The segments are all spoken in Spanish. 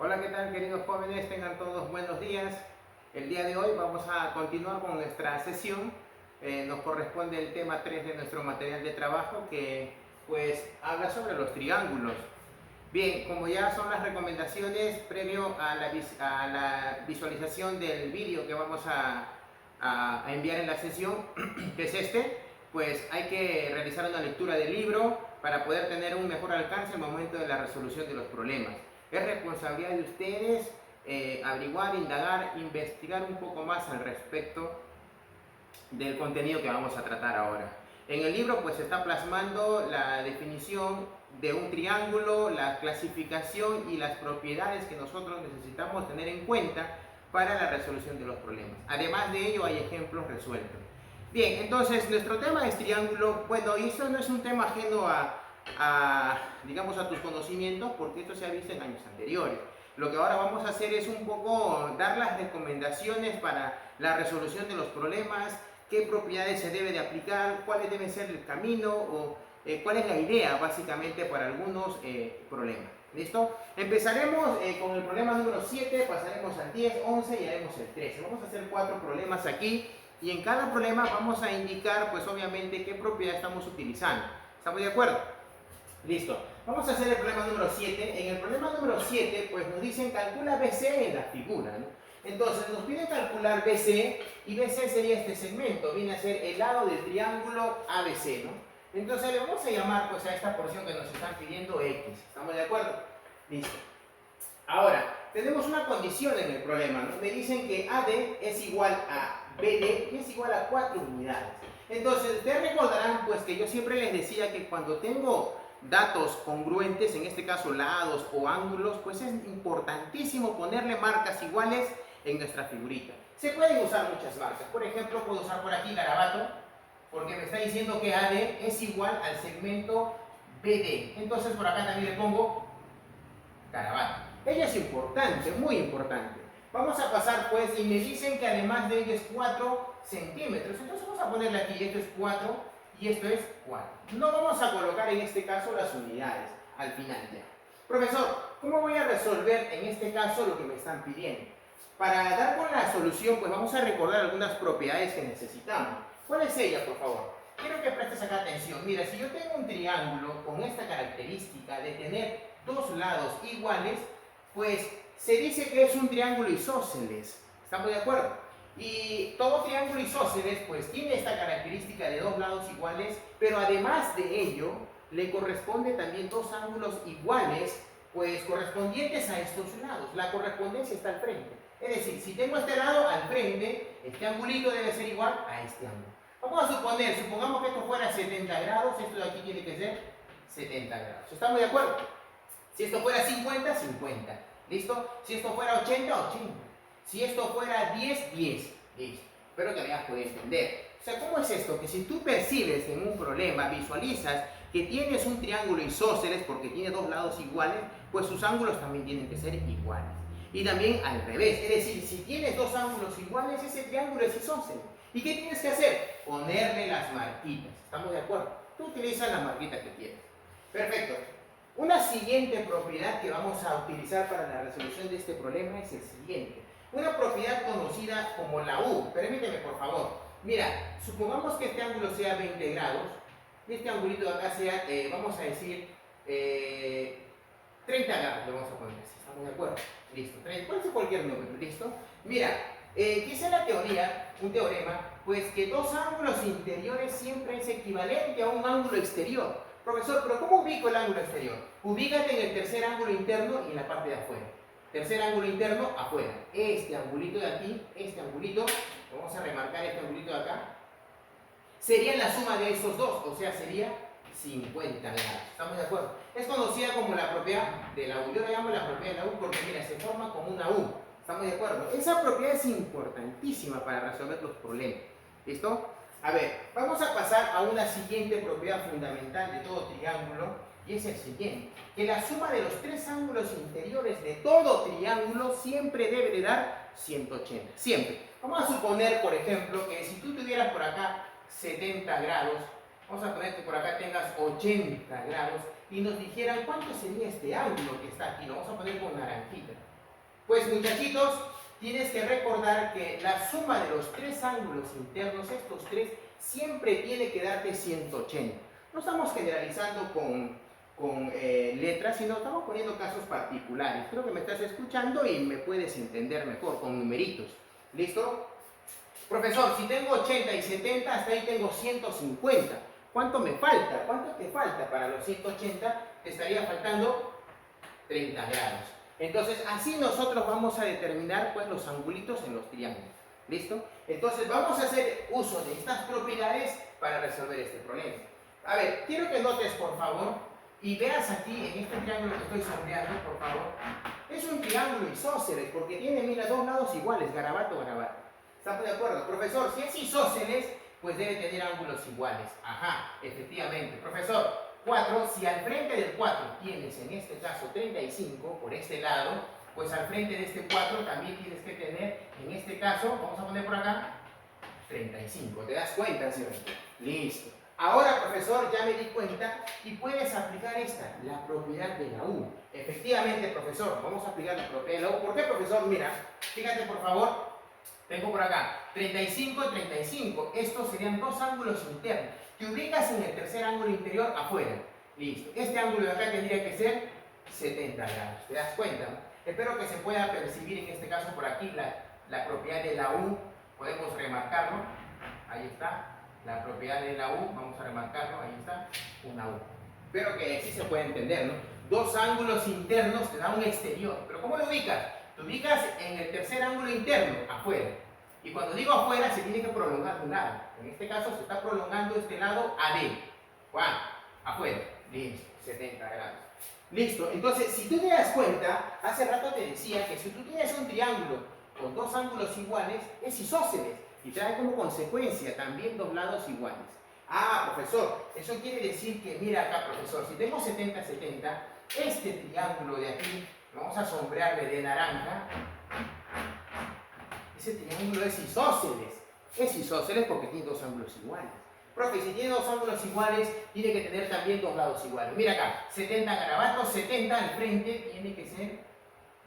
Hola, ¿qué tal, queridos jóvenes? Tengan todos buenos días. El día de hoy vamos a continuar con nuestra sesión. Nos corresponde el tema 3 de nuestro material de trabajo que pues habla sobre los triángulos. Bien, como ya son las recomendaciones previo a la visualización del vídeo que vamos a enviar en la sesión, que es este, pues hay que realizar una lectura del libro para poder tener un mejor alcance al momento de la resolución de los problemas. Es responsabilidad de ustedes averiguar, indagar, investigar un poco más al respecto del contenido que vamos a tratar ahora. En el libro pues se está plasmando la definición de un triángulo, la clasificación y las propiedades que nosotros necesitamos tener en cuenta para la resolución de los problemas. Además de ello hay ejemplos resueltos. Bien, entonces nuestro tema es triángulo. Bueno, y esto no es un tema ajeno digamos, a tus conocimientos, porque esto se ha visto en años anteriores. Lo que ahora vamos a hacer es un poco dar las recomendaciones para la resolución de los problemas, qué propiedades se debe de aplicar, cuáles deben ser el camino o cuál es la idea básicamente para algunos problemas. ¿Listo? Empezaremos con el problema número 7, pasaremos al 10, 11 y haremos el 13. Vamos a hacer 4 problemas aquí y en cada problema vamos a indicar pues obviamente qué propiedad estamos utilizando. ¿Estamos de acuerdo? Listo. Vamos a hacer el problema número 7. En el problema número 7, pues nos dicen calcula BC en la figura, ¿no? Entonces nos piden calcular BC y BC sería este segmento, viene a ser el lado del triángulo ABC, ¿no? Entonces le vamos a llamar pues a esta porción que nos están pidiendo X. ¿Estamos de acuerdo? Listo. Ahora, tenemos una condición en el problema, ¿no? Me dicen que AD es igual a BD y es igual a 4 unidades. Entonces, ustedes recordarán pues que yo siempre les decía que cuando tengo datos congruentes, en este caso lados o ángulos, pues es importantísimo ponerle marcas iguales en nuestra figurita. Se pueden usar muchas marcas. Por ejemplo, puedo usar por aquí garabato, porque me está diciendo que AD es igual al segmento BD. Entonces por acá también le pongo garabato. Ello es importante, muy importante. Vamos a pasar pues, y me dicen que además de ello es 4 centímetros. Entonces vamos a ponerle aquí, esto es 4 y esto es 4. No vamos a colocar en este caso las unidades al final ya. Profesor, ¿cómo voy a resolver en este caso lo que me están pidiendo? Para dar con la solución, pues vamos a recordar algunas propiedades que necesitamos. ¿Cuál es ella, por favor? Quiero que prestes acá atención. Mira, si yo tengo un triángulo con esta característica de tener dos lados iguales, pues se dice que es un triángulo isósceles. ¿Estamos de acuerdo? Y todo triángulo isósceles pues tiene esta característica de dos lados iguales, pero además de ello le corresponde también dos ángulos iguales, pues correspondientes a estos lados. La correspondencia está al frente. Es decir, si tengo este lado al frente, este angulito debe ser igual a este ángulo. Vamos a suponer, supongamos que esto fuera 70 grados, esto de aquí tiene que ser 70 grados. ¿Estamos de acuerdo? Si esto fuera 50, 50. ¿Listo? Si esto fuera 80, 80. Si esto fuera 10, 10. Listo. Espero que me hayas podido entender. O sea, ¿cómo es esto? Que si tú percibes en un problema, visualizas que tienes un triángulo isósceles porque tiene dos lados iguales, pues sus ángulos también tienen que ser iguales. Y también al revés. Es decir, si tienes dos ángulos iguales, ese triángulo es isósceles. ¿Y qué tienes que hacer? Ponerle las marquitas. ¿Estamos de acuerdo? Tú utilizas la marquita que quieras. Perfecto. Una siguiente propiedad que vamos a utilizar para la resolución de este problema es el siguiente. Una propiedad conocida como la U. Permíteme, por favor. Mira, supongamos que este ángulo sea 20 grados. Y este angulito de acá sea, vamos a decir, 30 grados. Lo vamos a poner así. ¿Estamos de acuerdo? Listo. Puede ser cualquier número. ¿Listo? Mira, dice la teoría, un teorema, pues que dos ángulos interiores siempre es equivalente a un ángulo exterior. Profesor, ¿pero cómo ubico el ángulo exterior? Ubícate en el tercer ángulo interno y en la parte de afuera. Tercer ángulo interno, afuera. Este angulito de aquí, este angulito, vamos a remarcar este angulito de acá, sería la suma de estos dos, o sea, sería 50 grados. ¿Estamos de acuerdo? Es conocida como la propiedad de la U. Yo la llamo la propiedad de la U porque, mira, se forma como una U. ¿Estamos de acuerdo? Esa propiedad es importantísima para resolver los problemas. ¿Listo? A ver, vamos a pasar a una siguiente propiedad fundamental de todo triángulo y es el siguiente, que la suma de los tres ángulos interiores de todo triángulo siempre debe de dar 180, siempre. Vamos a suponer, por ejemplo, que si tú tuvieras por acá 70 grados, vamos a poner que por acá tengas 80 grados, y nos dijeran cuánto sería este ángulo que está aquí. Lo vamos a poner con naranjita. Pues muchachitos, tienes que recordar que la suma de los tres ángulos internos, estos tres, siempre tiene que darte 180. No estamos generalizando con letras, sino estamos poniendo casos particulares. Creo que me estás escuchando y me puedes entender mejor con numeritos. ¿Listo? Profesor, si tengo 80 y 70, hasta ahí tengo 150. ¿Cuánto me falta? ¿Cuánto te falta para los 180? Te estaría faltando 30 grados. Entonces, así nosotros vamos a determinar pues, los angulitos en los triángulos. ¿Listo? Entonces, vamos a hacer uso de estas propiedades para resolver este problema. A ver, quiero que notes, por favor, y veas aquí en este triángulo que estoy sombreando, por favor. Es un triángulo isósceles porque tiene, mira, dos lados iguales, garabato, garabato. ¿Estamos de acuerdo? Profesor, si es isósceles, pues debe tener ángulos iguales. Ajá, efectivamente. Profesor, 4, si al frente del 4 tienes, en este caso, 35, por este lado, pues al frente de este 4 también tienes que tener, en este caso, vamos a poner por acá, 35. ¿Te das cuenta, señor? Listo. Ahora, profesor, ya me di cuenta y puedes aplicar esta, la propiedad de la U. Efectivamente, profesor, vamos a aplicar la propiedad de la U. ¿Por qué, profesor? Mira, fíjate, por favor, tengo por acá 35 y 35. Estos serían dos ángulos internos. Te ubicas en el tercer ángulo interior afuera. Listo. Este ángulo de acá tendría que ser 70 grados. ¿Te das cuenta? Espero que se pueda percibir en este caso por aquí la propiedad de la U. Podemos remarcarlo. Ahí está. La propiedad de la U. Vamos a remarcarlo. Ahí está. Una U. Espero que sí se pueda entender, ¿no? Dos ángulos internos te da un exterior. ¿Pero cómo lo ubicas? Te ubicas en el tercer ángulo interno, afuera. Y cuando digo afuera, se tiene que prolongar un lado. En este caso, se está prolongando este lado AD. ¡Guau! Afuera. Listo. 70 grados. Listo. Entonces, si tú te das cuenta, hace rato te decía que si tú tienes un triángulo con dos ángulos iguales, es isósceles. Y trae como consecuencia también dos lados iguales. Ah, profesor, eso quiere decir que, mira acá, profesor, si tengo 70-70, este triángulo de aquí, vamos a sombrearle de naranja, ese triángulo es isósceles. Es isósceles porque tiene dos ángulos iguales. Profe, si tiene dos ángulos iguales, tiene que tener también dos lados iguales. Mira acá, 70 garabatos, 70 al frente, tiene que ser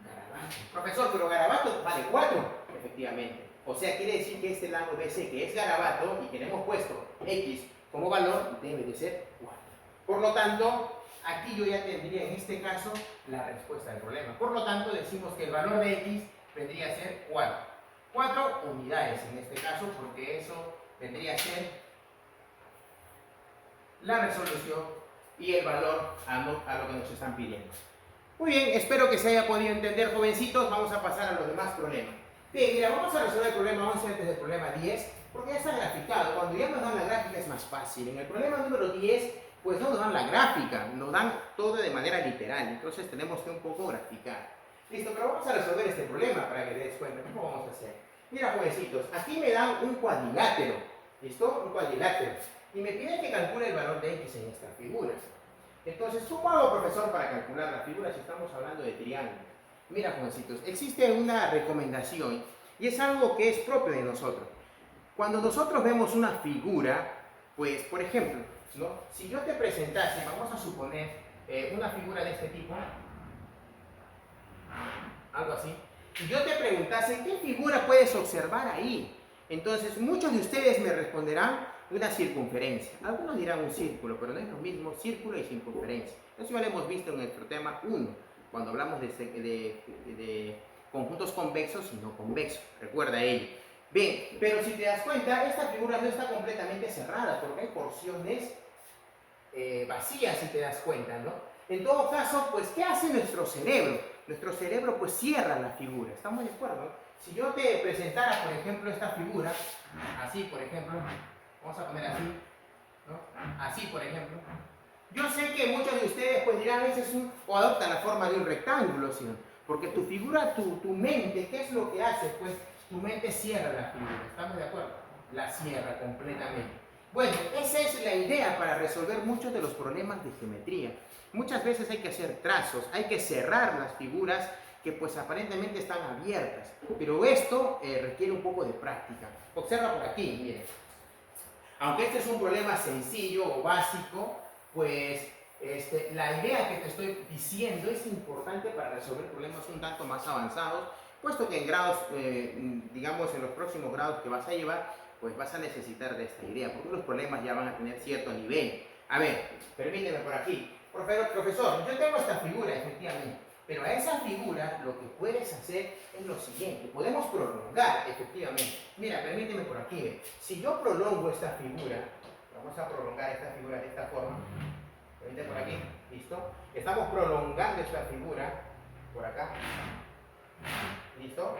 garabato. Profesor, pero garabato vale 4, efectivamente. O sea, quiere decir que este lado BC, que es garabato, y que le hemos puesto X como valor, debe de ser 4. Por lo tanto, aquí yo ya tendría en este caso la respuesta del problema. Por lo tanto, decimos que el valor de X vendría a ser 4. 4 unidades en este caso, porque eso vendría a ser la resolución y el valor a lo que nos están pidiendo. Muy bien, espero que se haya podido entender, jovencitos. Vamos a pasar a los demás problemas. Bien, mira, vamos a resolver el problema 11 antes del problema 10, porque ya está graficado. Cuando ya nos dan la gráfica es más fácil. En el problema número 10, pues no nos dan la gráfica, nos dan todo de manera literal. Entonces tenemos que un poco graficar. Listo, pero vamos a resolver este problema para que te des cuenta. ¿Cómo vamos a hacer? Mira, jovencitos, aquí me dan un cuadrilátero. ¿Listo? Un cuadrilátero. Y me piden que calcule el valor de X en esta figura. Entonces, ¿cómo hago, profesor, para calcular la figura si estamos hablando de triángulos? Mira, jovencitos, existe una recomendación y es algo que es propio de nosotros. Cuando nosotros vemos una figura, pues, por ejemplo, ¿no? Si yo te presentase, vamos a suponer, una figura de este tipo, algo así, y yo te preguntase, ¿qué figura puedes observar ahí? Entonces, muchos de ustedes me responderán una circunferencia. Algunos dirán un círculo, pero no es lo mismo círculo y circunferencia. Eso ya lo hemos visto en nuestro tema 1, cuando hablamos de conjuntos convexos y no convexos. Recuerda ello. Bien, pero si te das cuenta, esta figura no está completamente cerrada, porque hay porciones vacías, si te das cuenta, ¿no? En todo caso, pues, ¿qué hace nuestro cerebro? Nuestro cerebro, pues, cierra la figura. ¿Estamos de acuerdo? Si yo te presentara, por ejemplo, esta figura, así, por ejemplo, vamos a poner así, ¿no? Así, por ejemplo. Yo sé que muchos de ustedes, pues, dirán, ese es o adoptan la forma de un rectángulo, ¿sí? Porque tu figura, tu mente, ¿qué es lo que hace? Pues, tu mente cierra la figura. ¿Estamos de acuerdo? La cierra completamente. Bueno, esa es la idea para resolver muchos de los problemas de geometría. Muchas veces hay que hacer trazos, hay que cerrar las figuras que pues aparentemente están abiertas. Pero esto requiere un poco de práctica. Observa por aquí, miren. Aunque este es un problema sencillo o básico, pues La idea que te estoy diciendo es importante para resolver problemas un tanto más avanzados, puesto que en grados, digamos en los próximos grados que vas a llevar, pues vas a necesitar de esta idea, porque los problemas ya van a tener cierto nivel. A ver, permíteme por aquí. Profesor, yo tengo esta figura, efectivamente, pero a esa figura lo que puedes hacer es lo siguiente, podemos prolongar, efectivamente. Mira, permíteme por aquí, ¿ve? Si yo prolongo esta figura, vamos a prolongar esta figura de esta forma, permíteme por aquí, ¿listo? Estamos prolongando esta figura, por acá, ¿listo?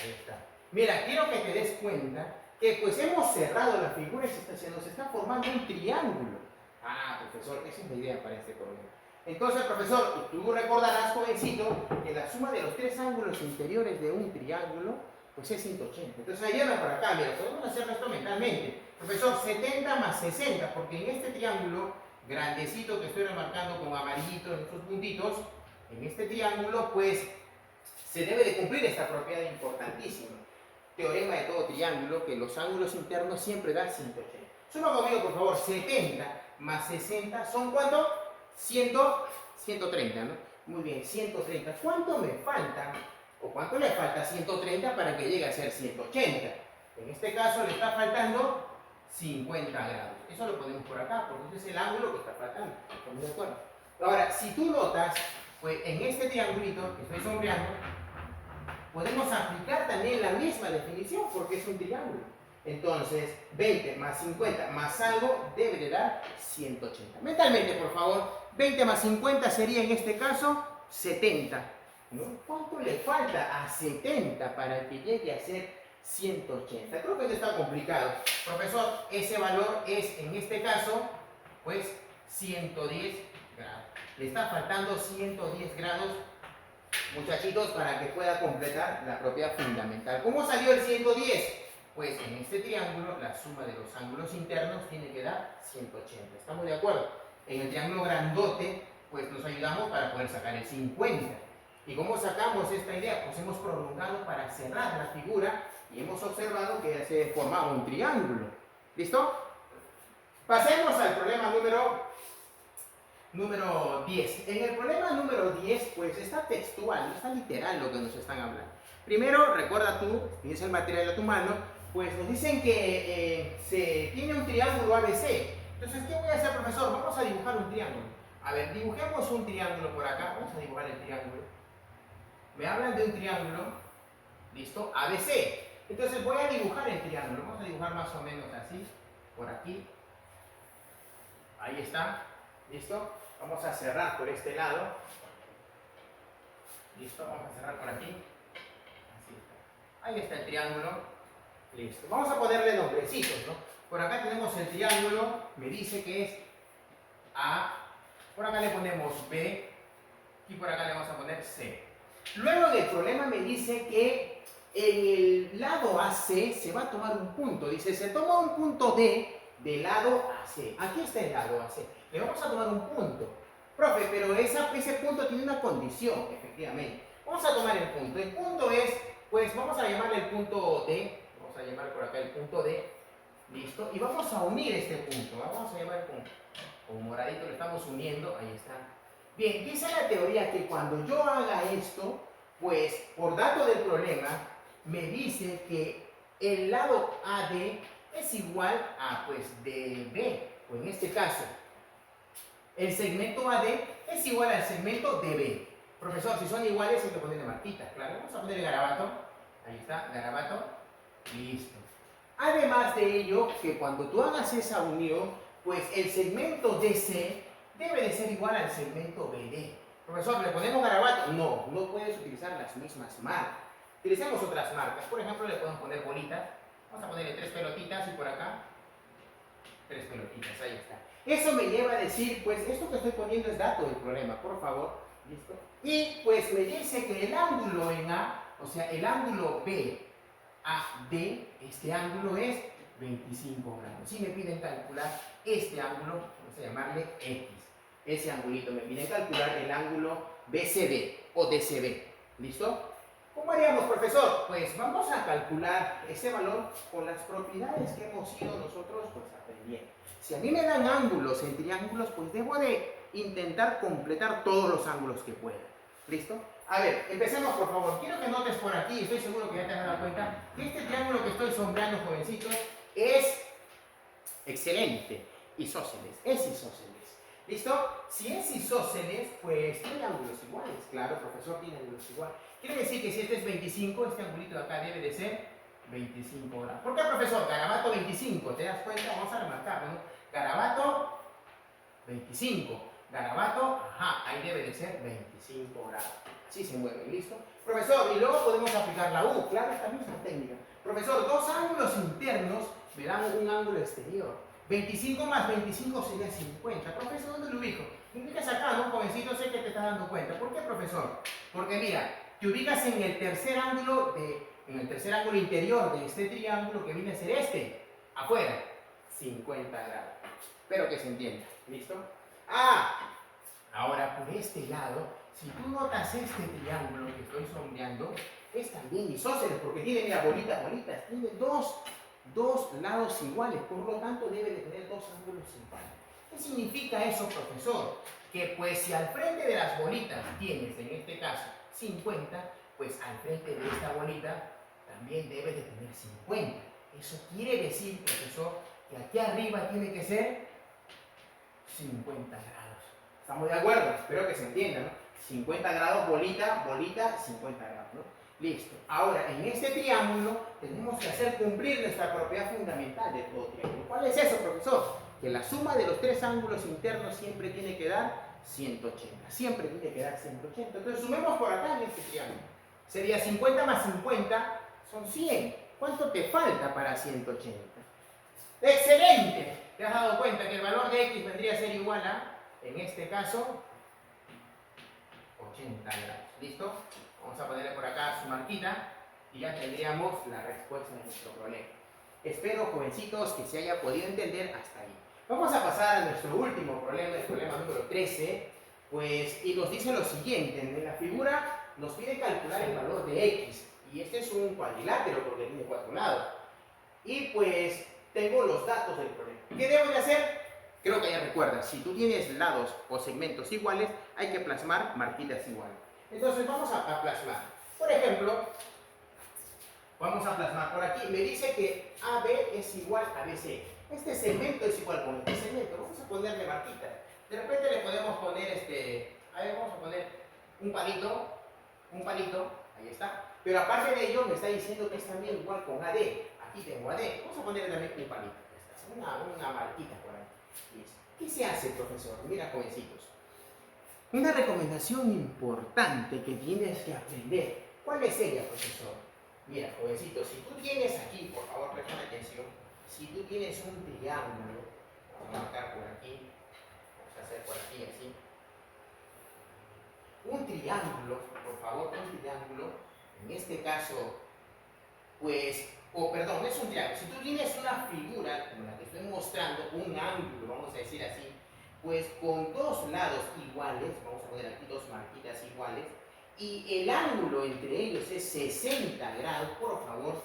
Ahí está. Mira, quiero que te des cuenta que pues hemos cerrado la figura y se nos está formando un triángulo. Ah, profesor, esa es la idea para este problema. Entonces, profesor, tú recordarás, jovencito, que la suma de los tres ángulos interiores de un triángulo, pues es 180. Entonces, ayúdame por acá, mira, podemos hacer esto mentalmente. Profesor, 70 más 60, porque en este triángulo grandecito que estoy remarcando con amarillito en estos puntitos, en este triángulo, pues, se debe de cumplir esta propiedad importantísima. Teorema de todo triángulo, que los ángulos internos siempre dan 180. Suma conmigo, por favor, 70 más 60 son ¿cuánto? 130, ¿no? Muy bien, 130. ¿Cuánto me falta? ¿O cuánto le falta a 130 para que llegue a ser 180? En este caso le está faltando 50 grados. Eso lo ponemos por acá, porque ese es el ángulo que está faltando. ¿Estamos de acuerdo? Ahora, si tú notas, pues en este triangulito que estoy sombreando, podemos aplicar también la misma definición, porque es un triángulo. Entonces, 20 más 50 más algo debe de dar 180. Mentalmente, por favor, 20 más 50 sería en este caso 70. ¿No? ¿Cuánto le falta a 70 para que llegue a ser 180? Creo que esto está complicado. Profesor, ese valor es, en este caso, pues 110 grados. Le está faltando 110 grados, muchachitos, para que pueda completar la propiedad fundamental. ¿Cómo salió el 110? Pues en este triángulo la suma de los ángulos internos tiene que dar 180. ¿Estamos de acuerdo? En el triángulo grandote, pues nos ayudamos para poder sacar el 50. ¿Y cómo sacamos esta idea? Pues hemos prolongado para cerrar la figura y hemos observado que ya se formaba un triángulo. ¿Listo? Pasemos al problema número 10. En el problema número 10, pues está textual, no está literal lo que nos están hablando. Primero, recuerda tú, tienes el material a tu mano, pues nos dicen que se tiene un triángulo ABC. Entonces, ¿qué voy a hacer, profesor? Vamos a dibujar un triángulo. A ver, dibujemos un triángulo por acá. Vamos a dibujar el triángulo. Me hablan de un triángulo, ¿listo? ABC. Entonces voy a dibujar el triángulo. Vamos a dibujar más o menos así, por aquí. Ahí está, ¿listo? Vamos a cerrar por este lado. ¿Listo? Vamos a cerrar por aquí. Así está. Ahí está el triángulo. Listo. Vamos a ponerle nombrecitos, ¿no? Por acá tenemos el triángulo, me dice que es A. Por acá le ponemos B. Y por acá le vamos a poner C. Luego del problema me dice que en el lado AC se va a tomar un punto. Dice, se toma un punto D del lado AC. Aquí está el lado AC. Le vamos a tomar un punto. Profe, pero ese punto tiene una condición, efectivamente. Vamos a tomar el punto. El punto es, pues vamos a llamarle el punto D. Vamos a llamar por acá el punto D. Listo. Y vamos a unir este punto. Vamos a llamar con moradito, lo estamos uniendo. Ahí está. Bien, dice la teoría que cuando yo haga esto, pues por dato del problema, me dice que el lado AD es igual a pues DB. O en este caso, el segmento AD es igual al segmento DB. Profesor, si son iguales hay que ponerle marquita. Claro, vamos a ponerle garabato. Ahí está, garabato. Listo. Además de ello, que cuando tú hagas esa unión, pues el segmento DC debe de ser igual al segmento BD. Profesor, ¿le ponemos garabato? No, no puedes utilizar las mismas marcas. Utilicemos otras marcas. Por ejemplo, le podemos poner bolitas. Vamos a ponerle 3 pelotitas y por acá 3 pelotitas. Ahí está. Eso me lleva a decir, pues esto que estoy poniendo es dato del problema, por favor. ¿Listo? Y pues me dice que el ángulo en A, o sea, el ángulo BAD, este ángulo es 25 grados. Si me piden calcular este ángulo, vamos a llamarle X. Ese angulito me piden calcular el ángulo BCD o DCB. ¿Listo? ¿Cómo haríamos, profesor? Pues vamos a calcular ese valor con las propiedades que hemos ido nosotros pues, aprendiendo. Si a mí me dan ángulos en triángulos, pues debo de intentar completar todos los ángulos que pueda. ¿Listo? A ver, empecemos por favor. Quiero que notes por aquí, estoy seguro que ya te has dado cuenta, que este triángulo que estoy sombreando, jovencitos, es excelente. Isósceles, es isósceles. ¿Listo? Si es isósceles, pues tiene ángulos iguales. Claro, profesor, tiene ángulos iguales. Quiere decir que si este es 25, este angulito de acá debe de ser 25 grados. ¿Por qué, profesor? Garabato 25, ¿te das cuenta? Vamos a remarcarlo, ¿no? Garabato 25. Garabato, ajá, ahí debe de ser 25 grados. Así se mueve, ¿listo? Profesor, y luego podemos aplicar la U, claro, esta misma técnica. Profesor, dos ángulos internos me dan un ángulo exterior. 25 más 25 sería 50. Profesor, ¿dónde lo ubico? Me ubicas acá, ¿no, jovencito? Sé que te estás dando cuenta. ¿Por qué, profesor? Porque mira, te ubicas en el tercer ángulo interior de este triángulo que viene a ser este, afuera, 50 grados. Espero que se entienda, ¿listo? Ahora por este lado, si tú notas este triángulo que estoy sombreando, es también isósceles, porque tiene, mira, bolitas, tiene dos lados iguales, por lo tanto debe de tener dos ángulos iguales. ¿Qué significa eso, profesor? Que pues si al frente de las bolitas tienes, en este caso, 50, pues al frente de esta bolita también debe de tener 50. Eso quiere decir, profesor, que aquí arriba tiene que ser 50 grados. ¿Estamos de acuerdo? Espero que se entienda, ¿no? 50 grados, bolita, 50 grados, ¿no? Listo. Ahora, en este triángulo tenemos que hacer cumplir nuestra propiedad fundamental de todo triángulo. ¿Cuál es eso, profesor? Que la suma de los tres ángulos internos siempre tiene que dar 180. Siempre tiene que dar 180. Entonces, sumemos por acá en este triángulo. Sería 50 más 50 son 100. ¿Cuánto te falta para 180? ¡Excelente! ¿Te has dado cuenta que el valor de x vendría a ser igual a, en este caso, 80 grados? ¿Listo? Vamos a ponerle por acá su marquita y ya tendríamos la respuesta de nuestro problema. Espero, jovencitos, que se haya podido entender hasta ahí. Vamos a pasar a nuestro último problema, el problema número 13, pues, y nos dice lo siguiente. En la figura nos pide calcular el valor de x, y este es un cuadrilátero porque tiene 4 lados. Y pues, tengo los datos del problema. ¿Qué debo de hacer? Creo que ya recuerdas, si tú tienes lados o segmentos iguales, hay que plasmar marquitas iguales. Entonces vamos a plasmar. Por ejemplo, vamos a plasmar por aquí. Me dice que AB es igual a BC. Este segmento es igual con este segmento. Vamos a ponerle marquitas. De repente le podemos poner vamos a poner un palito, ahí está. Pero aparte de ello me está diciendo que es también igual con AD. Aquí tengo AD. Vamos a ponerle también un palito. Una marquita por ahí. Listo. ¿Qué se hace, profesor? Mira, jovencitos. Una recomendación importante que tienes que aprender. ¿Cuál es ella, profesor? Mira, jovencitos, si tú tienes aquí, por favor, presten atención. Si tú tienes un triángulo, vamos a marcar por aquí, vamos a hacer por aquí así. Un triángulo, por favor, un triángulo, en este caso, pues, perdón, no es un triángulo. Si tú tienes una figura, como la que estoy mostrando, un ángulo, vamos a decir así, pues con dos lados iguales, vamos a poner aquí dos marquitas iguales, y el ángulo entre ellos es 60 grados, por favor,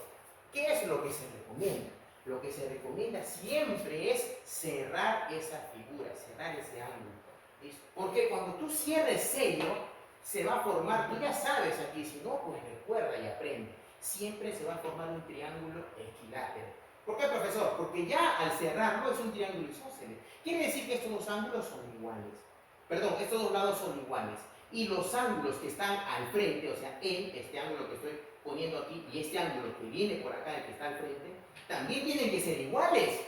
¿qué es lo que se recomienda? Lo que se recomienda siempre es cerrar esa figura, cerrar ese ángulo. ¿Listo? Porque cuando tú cierres sello, se va a formar, tú ya sabes aquí, si no, pues recuerda y aprende, siempre se va a formar un triángulo equilátero. ¿Por qué, profesor? Porque ya al cerrarlo es un triángulo isósceles. Quiere decir que estos dos ángulos son iguales. Perdón, estos dos lados son iguales. Y los ángulos que están al frente, o sea, este ángulo que estoy poniendo aquí y este ángulo que viene por acá, el que está al frente, también tienen que ser iguales.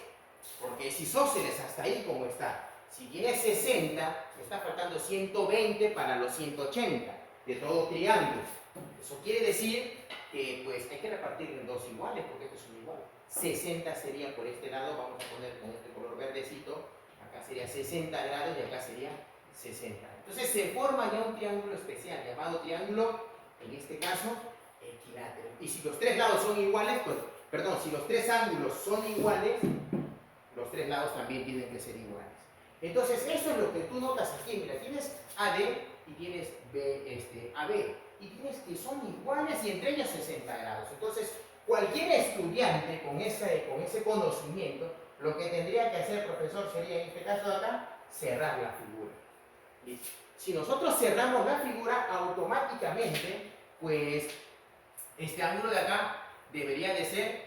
Porque es isósceles hasta ahí como está. Si tiene 60, me está faltando 120 para los 180 de todo triángulo. Eso quiere decir que pues hay que repartir en dos iguales, porque estos son iguales. 60 sería por este lado, vamos a poner con este color verdecito, acá sería 60 grados y acá sería 60. Entonces se forma ya un triángulo especial, llamado triángulo, en este caso, equilátero. Y si los tres lados son iguales, pues, perdón, si los tres ángulos son iguales, los tres lados también tienen que ser iguales. Entonces eso es lo que tú notas aquí, mira, tienes AD y tienes AB. Y tienes que son iguales y entre ellos 60 grados. Entonces, cualquier estudiante con ese conocimiento, lo que tendría que hacer, profesor, sería en este caso de acá, cerrar la figura. ¿Listo? Si nosotros cerramos la figura, automáticamente, pues, este ángulo de acá debería de ser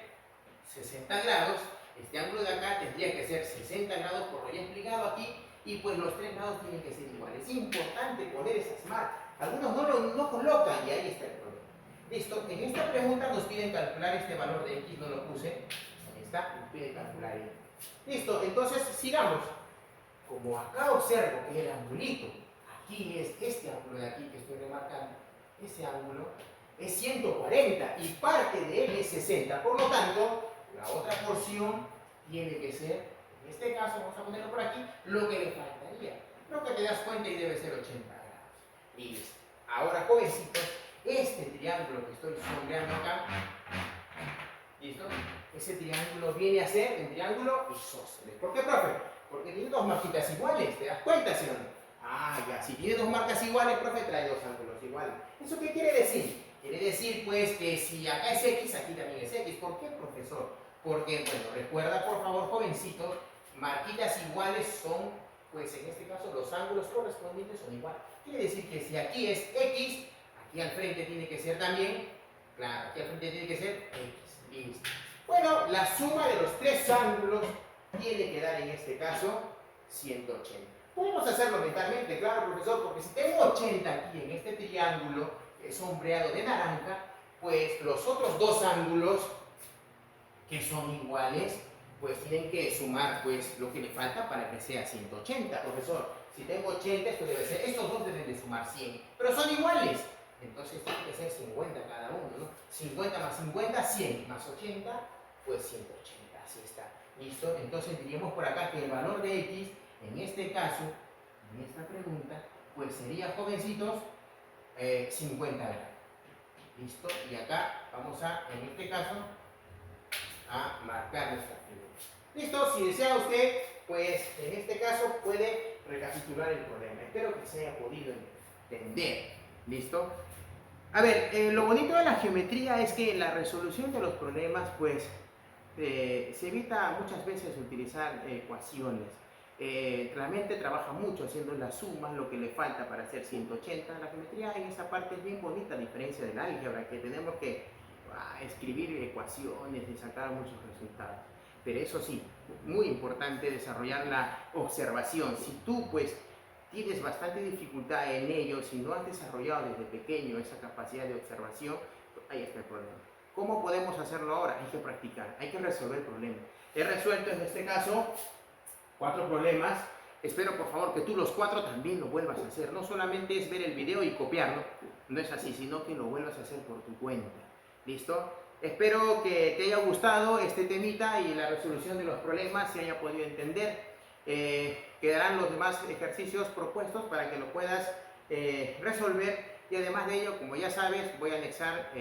60 grados, este ángulo de acá tendría que ser 60 grados por lo ya explicado aquí, y pues los tres lados tienen que ser iguales. Es importante poner esas marcas. Algunos no colocan y ahí está el problema. Listo, en esta pregunta nos piden calcular este valor de x, no lo puse, ahí está, nos piden calcular y. Listo, entonces sigamos. Como acá observo que el angulito, aquí es este ángulo de aquí que estoy remarcando, ese ángulo es 140 y parte de él es 60, por lo tanto, la otra porción tiene que ser, en este caso, vamos a ponerlo por aquí, lo que le faltaría. Creo que te das cuenta y debe ser 80 grados. Listo. Ahora, jovencitos, este triángulo que estoy sombreando acá, ¿listo? Ese triángulo viene a ser un triángulo isósceles. ¿Por qué, profe? Porque tiene dos marquitas iguales, ¿te das cuenta, sí o no? Ah, ya, si tiene dos marcas iguales, profe, trae dos ángulos iguales. ¿Eso qué quiere decir? Quiere decir, pues, que si acá es X, aquí también es X. ¿Por qué, profesor? Porque, bueno, recuerda, por favor, jovencitos, marquitas iguales son, pues, en este caso, los ángulos correspondientes son iguales. Quiere decir que si aquí es X, aquí al frente tiene que ser también, claro, aquí al frente tiene que ser X. Listo. Bueno, la suma de los tres ángulos tiene que dar en este caso 180. Podemos hacerlo mentalmente, claro, profesor, porque si tengo 80 aquí en este triángulo sombreado de naranja, pues los otros dos ángulos que son iguales, pues tienen que sumar pues lo que le falta para que sea 180, profesor. Si tengo 80, esto debe ser, estos dos deben de sumar 100, pero son iguales. Entonces tiene que ser 50 cada uno, ¿no? 50 más 50, 100 más 80, pues 180, así está. ¿Listo? Entonces diríamos por acá que el valor de x, en este caso, en esta pregunta, pues sería, jovencitos, 50 grados. ¿Listo? Y acá vamos a, en este caso, a marcar nuestra figura. ¿Listo? Si desea usted, pues en este caso puede recapitular el problema. Espero que se haya podido entender. ¿Listo? A ver, lo bonito de la geometría es que en la resolución de los problemas, pues, se evita muchas veces utilizar ecuaciones. Realmente trabaja mucho haciendo las sumas, lo que le falta para hacer 180. La geometría en esa parte es bien bonita, a diferencia del álgebra, que tenemos que escribir ecuaciones y sacar muchos resultados. Pero eso sí, muy importante desarrollar la observación. Si tú, pues, tienes bastante dificultad en ello, si no has desarrollado desde pequeño esa capacidad de observación, pues ahí está el problema. ¿Cómo podemos hacerlo ahora? Hay que practicar, hay que resolver problemas. He resuelto en este caso 4 problemas. Espero por favor que tú los 4 también lo vuelvas a hacer. No solamente es ver el video y copiarlo, no es así, sino que lo vuelvas a hacer por tu cuenta. ¿Listo? Espero que te haya gustado este temita y la resolución de los problemas se haya podido entender. Quedarán los demás ejercicios propuestos para que lo puedas resolver, y además de ello, como ya sabes, voy a anexar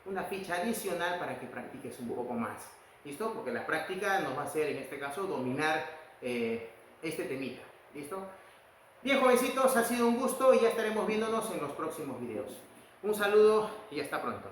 una ficha adicional para que practiques un poco más. ¿Listo? Porque la práctica nos va a hacer en este caso dominar este temita. ¿Listo? Bien, jovencitos, ha sido un gusto y ya estaremos viéndonos en los próximos videos. Un saludo y hasta pronto.